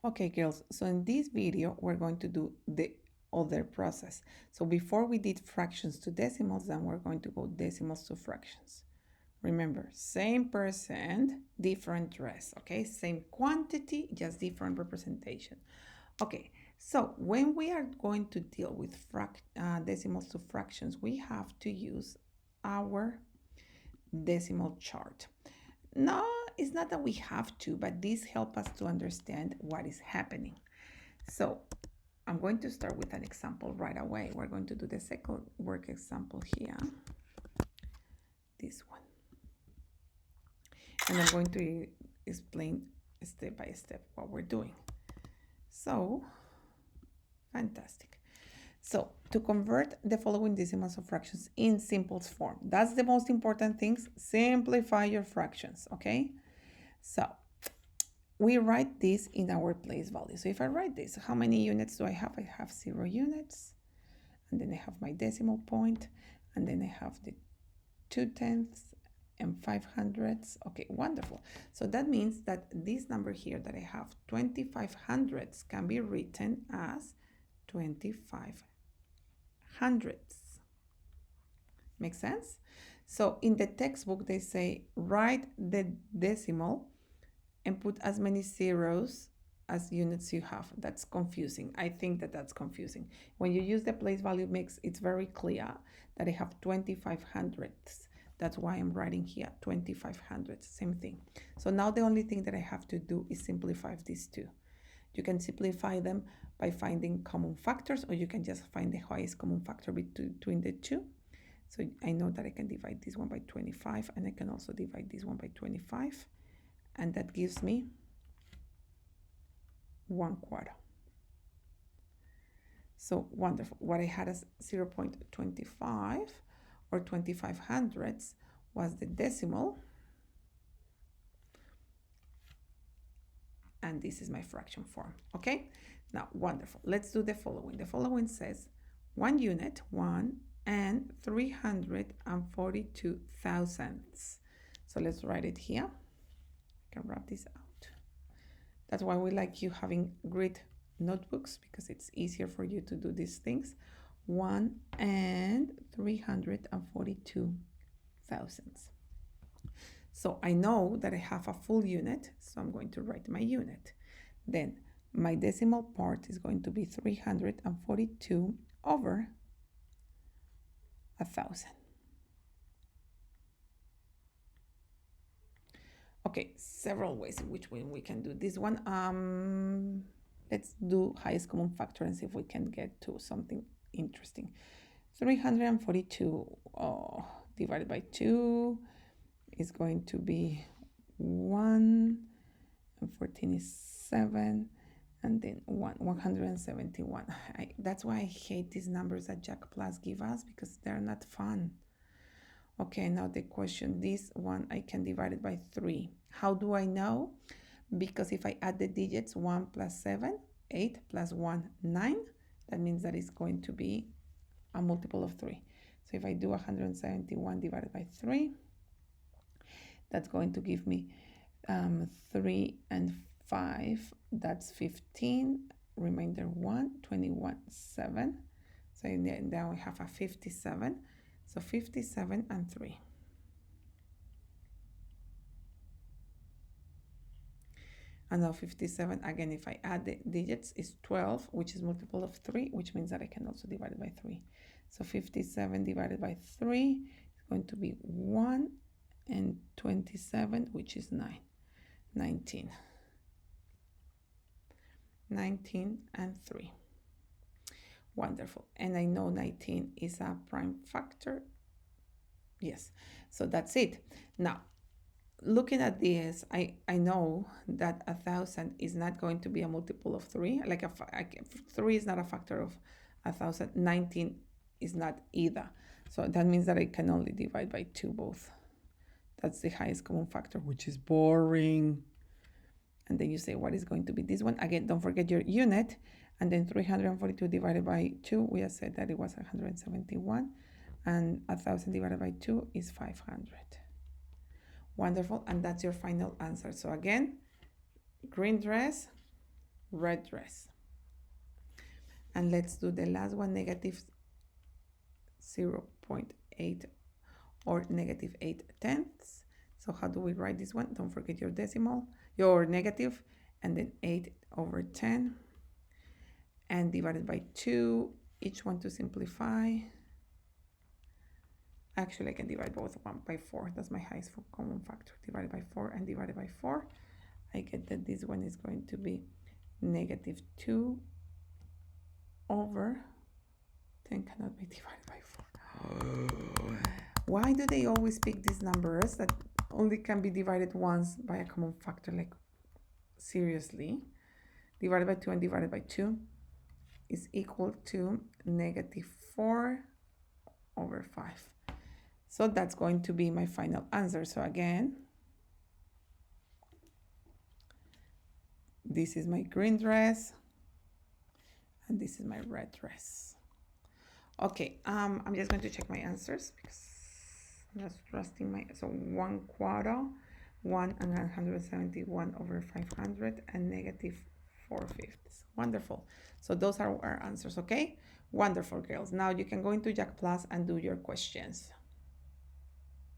Okay, girls, so in this video, we're going to do the other process. So before we did fractions to decimals, then we're going to go decimals to fractions. Remember, same percent, different dress, okay? Same quantity, just different representation. Okay, so when we are going to deal with decimals to fractions, we have to use our decimal chart. No, it's not that we have to, but this helps us to understand what is happening. So I'm going to start with an example right away. We're going to do the second work example here, this one. And I'm going to explain step by step what we're doing. So, fantastic. So, to convert the following decimals of fractions in simple form, that's the most important thing. Simplify your fractions, okay? So, we write this in our place value. So if I write this, how many units do I have? I have 0 units, and then I have my decimal point, and then I have the 2/10 and 500ths. Okay, wonderful. So that means that this number here that I have, 2500ths, can be written as 25 hundredths. Make sense? So in the textbook, they say write the decimal and put as many zeros as units you have. That's confusing. I think that that's confusing. When you use the place value mix, it's very clear that I have 25 hundredths. That's why I'm writing here 25 hundredths, same thing. So now the only thing that I have to do is simplify these two. You can simplify them by finding common factors, or you can just find the highest common factor between the two. So I know that I can divide this one by 25, and I can also divide this one by 25. And that gives me 1/4. So wonderful. What I had as 0.25 or 25 hundredths was the decimal. And this is my fraction form, okay? Now, wonderful. Let's do the following. The following says 1 unit, 1 and 342 thousandths. So let's write it here. I can wrap this out. That's why we like you having grid notebooks, because it's easier for you to do these things. 1 and 342 thousandths. So I know that I have a full unit, so I'm going to write my unit. Then my decimal part is going to be 342 over 1,000. Okay, several ways in which we can do this one. Let's do highest common factor and see if we can get to something interesting. 342 divided by 2 is going to be 1, and 14 is 7, and then 171. That's why I hate these numbers that Jack Plus give us, because they're not fun. Okay, now the question, this one I can divide it by 3. How do I know? Because if I add the digits 1 plus 7, 8 plus 1, 9, that means that it's going to be a multiple of 3. So if I do 171 divided by 3, that's going to give me 3 and 5, that's 15, remainder 1, 21, 7. So now we have a 57. So 57 and 3. And now 57, again, if I add the digits, is 12, which is multiple of 3, which means that I can also divide it by 3. So 57 divided by 3 is going to be 1 and 27, which is 9. 19. 19 and 3. Wonderful. And I know 19 is a prime factor. Yes, so that's it. Now, looking at this, I know that 1,000 is not going to be a multiple of 3. 3 is not a factor of 1,000. 19 is not either. So that means that I can only divide by 2 both. That's the highest common factor, which is boring. And then you say, what is going to be this one? Again, don't forget your unit. And then 342 divided by 2, we have said that it was 171. And 1,000 divided by 2 is 500. Wonderful. And that's your final answer. So again, green dress, red dress. And let's do the last one, negative 0.8 or negative 8/10. So how do we write this one? Don't forget your decimal, your negative, and then 8/10 and divided by 2, each one to simplify. Actually, I can divide both 1 by 4. That's my highest common factor. Divided by 4 and divided by 4. I get that this one is going to be negative 2/10 cannot be divided by 4. Why do they always pick these numbers that only can be divided once by a common factor? Like, seriously? Divided by 2 and divided by 2 is equal to negative 4/5. So that's going to be my final answer. So again, this is my green dress and this is my red dress. Okay, I'm just going to check my answers because I'm just trusting my, so 1/4, 171/500 and negative 4/5. Wonderful. So those are our answers, okay? Wonderful, girls. Now you can go into Jack Plus and do your questions.